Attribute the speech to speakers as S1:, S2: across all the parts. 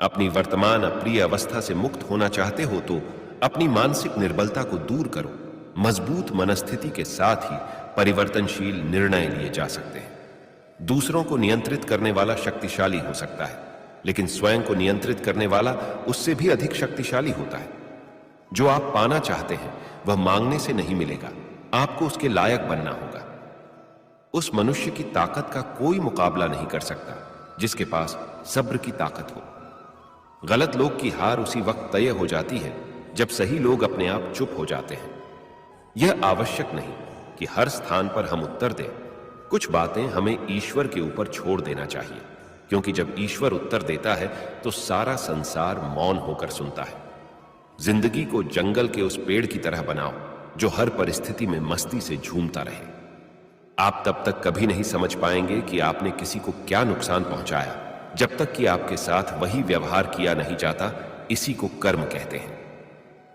S1: अपनी वर्तमान अप्रिय अवस्था से मुक्त होना चाहते हो तो अपनी मानसिक निर्बलता को दूर करो। मजबूत मनस्थिति के साथ ही परिवर्तनशील निर्णय लिए जा सकते हैं। दूसरों को नियंत्रित करने वाला शक्तिशाली हो सकता है, लेकिन स्वयं को नियंत्रित करने वाला उससे भी अधिक शक्तिशाली होता है। जो आप पाना चाहते हैं वह मांगने से नहीं मिलेगा, आपको उसके लायक बनना होगा। उस मनुष्य की ताकत का कोई मुकाबला नहीं कर सकता जिसके पास सब्र की ताकत हो। गलत लोग की हार उसी वक्त तय हो जाती है जब सही लोग अपने आप चुप हो जाते हैं। यह आवश्यक नहीं कि हर स्थान पर हम उत्तर दें। कुछ बातें हमें ईश्वर के ऊपर छोड़ देना चाहिए, क्योंकि जब ईश्वर उत्तर देता है तो सारा संसार मौन होकर सुनता है। जिंदगी को जंगल के उस पेड़ की तरह बनाओ जो हर परिस्थिति में मस्ती से झूमता रहे। आप तब तक कभी नहीं समझ पाएंगे कि आपने किसी को क्या नुकसान पहुंचाया जब तक कि आपके साथ वही व्यवहार किया नहीं जाता। इसी को कर्म कहते हैं।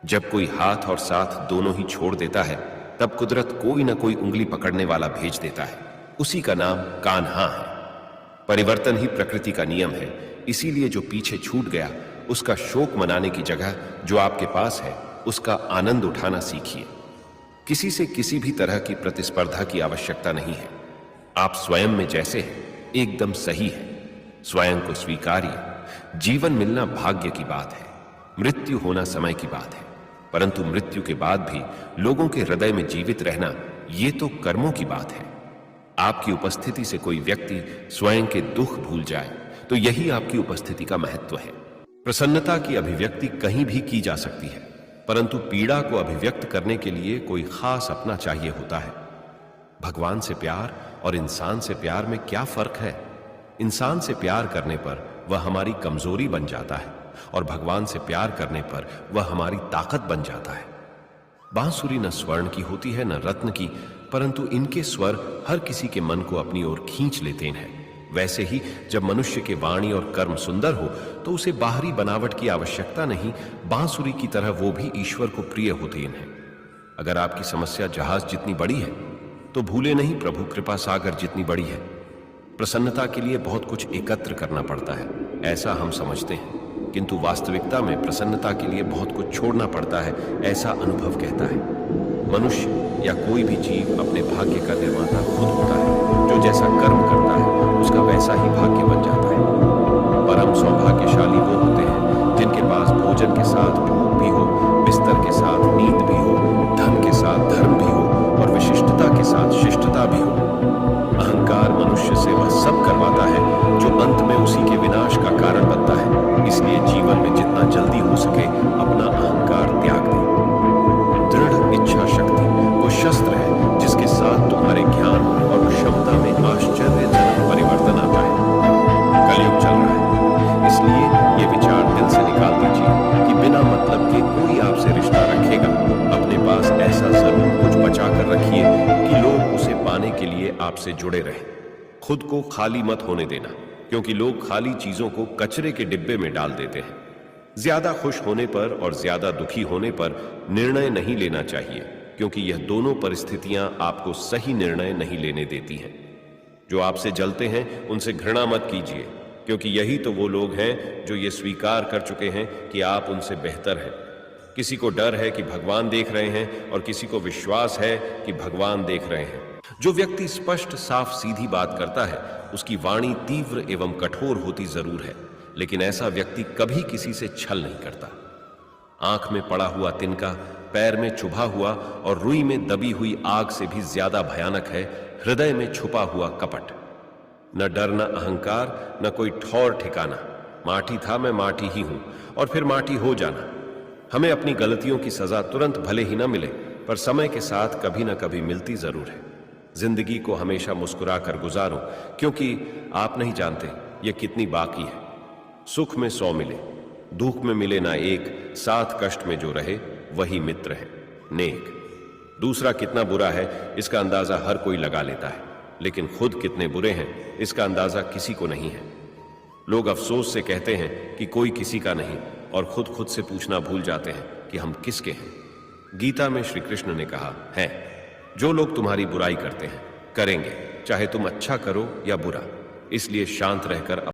S1: जब कोई हाथ और साथ दोनों ही छोड़ देता है तब कुदरत कोई ना कोई उंगली पकड़ने वाला भेज देता है। उसी का नाम कान्हा है। परिवर्तन ही प्रकृति का नियम है। इसीलिए जो पीछे छूट गया उसका शोक मनाने की जगह जो आपके पास है उसका आनंद उठाना सीखिए। किसी से किसी भी तरह की प्रतिस्पर्धा की आवश्यकता नहीं है। आप स्वयं में जैसे हैं एकदम सही है। स्वयं को स्वीकारिए। जीवन मिलना भाग्य की बात है, मृत्यु होना समय की बात है। परंतु मृत्यु के बाद भी लोगों के हृदय में जीवित रहना ये तो कर्मों की बात है। आपकी उपस्थिति से कोई व्यक्ति स्वयं के दुख भूल जाए तो यही आपकी उपस्थिति का महत्व है। प्रसन्नता की अभिव्यक्ति कहीं भी की जा सकती है, परंतु पीड़ा को अभिव्यक्त करने के लिए कोई खास अपना चाहिए होता है। भगवान से प्यार और इंसान से प्यार में क्या फर्क है? इंसान से प्यार करने पर वह हमारी कमजोरी बन जाता है और भगवान से प्यार करने पर वह हमारी ताकत बन जाता है। बांसुरी न स्वर्ण की होती है न रत्न की, परंतु इनके स्वर हर किसी के मन को अपनी ओर खींच लेते हैं। वैसे ही जब मनुष्य के वाणी और कर्म सुंदर हो तो उसे बाहरी बनावट की आवश्यकता नहीं, बांसुरी की तरह वो भी ईश्वर को प्रिय होते हैं। अगर आपकी समस्या जहाज जितनी बड़ी है तो भूले नहीं प्रभु कृपा सागर जितनी बड़ी है। प्रसन्नता के लिए बहुत कुछ एकत्र करना पड़ता है, ऐसा हम समझते हैं, किंतु वास्तविकता में प्रसन्नता के लिए बहुत कुछ छोड़ना पड़ता है, ऐसा अनुभव कहता है। मनुष्य या कोई भी जीव अपने भाग्य का निर्माता खुद होता है। जो जैसा कर्म करता है उसका वैसा ही भाग्य बन जाता है। परम सौभाग्यशाली वो होते हैं जिनके पास भोजन के साथ भूख भी हो, बिस्तर के साथ नींद भी हो, धन के साथ धर्म भी हो और विशिष्टता के साथ शिष्टता भी हो। अहंकार मनुष्य से वह सब करवाता है जो अंत में उसी के विनाश का कारण बनता है। इसलिए जीवन में जितना जल्दी हो सके अपना अहंकार त्याग दें। दृढ़ इच्छा शक्ति वो शस्त्र है जिसके साथ तुम्हारे ज्ञान और क्षमता में आश्चर्यजनक परिवर्तन आता है। कलयुग चल रहा है, इसलिए ये विचार दिल से निकाल दीजिए कि बिना मतलब के कोई आपसे रिश्ता रखेगा। अपने पास ऐसा जरूर कुछ बचा कर रखिए कि लोग उसे पाने के लिए आपसे जुड़े रहें। खुद को खाली मत होने देना, क्योंकि लोग खाली चीजों को कचरे के डिब्बे में डाल देते हैं। ज्यादा खुश होने पर और ज्यादा दुखी होने पर निर्णय नहीं लेना चाहिए, क्योंकि यह दोनों परिस्थितियां आपको सही निर्णय नहीं लेने देती हैं। जो आपसे जलते हैं उनसे घृणा मत कीजिए, क्योंकि यही तो वो लोग हैं जो ये स्वीकार कर चुके हैं कि आप उनसे बेहतर हैं। किसी को डर है कि भगवान देख रहे हैं और किसी को विश्वास है कि भगवान देख रहे हैं। जो व्यक्ति स्पष्ट साफ सीधी बात करता है उसकी वाणी तीव्र एवं कठोर होती जरूर है, लेकिन ऐसा व्यक्ति कभी किसी से छल नहीं करता। आंख में पड़ा हुआ तिनका, पैर में चुभा हुआ और रुई में दबी हुई आग से भी ज्यादा भयानक है हृदय में छुपा हुआ कपट। न डर न अहंकार न कोई ठौर ठिकाना। माटी था मैं माटी ही हूं और फिर माटी हो जाना। हमें अपनी गलतियों की सजा तुरंत भले ही न मिले, पर समय के साथ कभी न कभी मिलती जरूर है। जिंदगी को हमेशा मुस्कुरा कर गुजारो, क्योंकि आप नहीं जानते ये कितनी बाकी है। सुख में 100 मिले, दुख में मिले ना एक, साथ कष्ट में जो रहे वही मित्र है नेक। दूसरा कितना बुरा है इसका अंदाजा हर कोई लगा लेता है, लेकिन खुद कितने बुरे हैं इसका अंदाजा किसी को नहीं है। लोग अफसोस से कहते हैं कि कोई किसी का नहीं, और खुद से पूछना भूल जाते हैं कि हम किसके हैं। गीता में श्री कृष्ण ने कहा है, जो लोग तुम्हारी बुराई करते हैं करेंगे, चाहे तुम अच्छा करो या बुरा। इसलिए शांत रहकर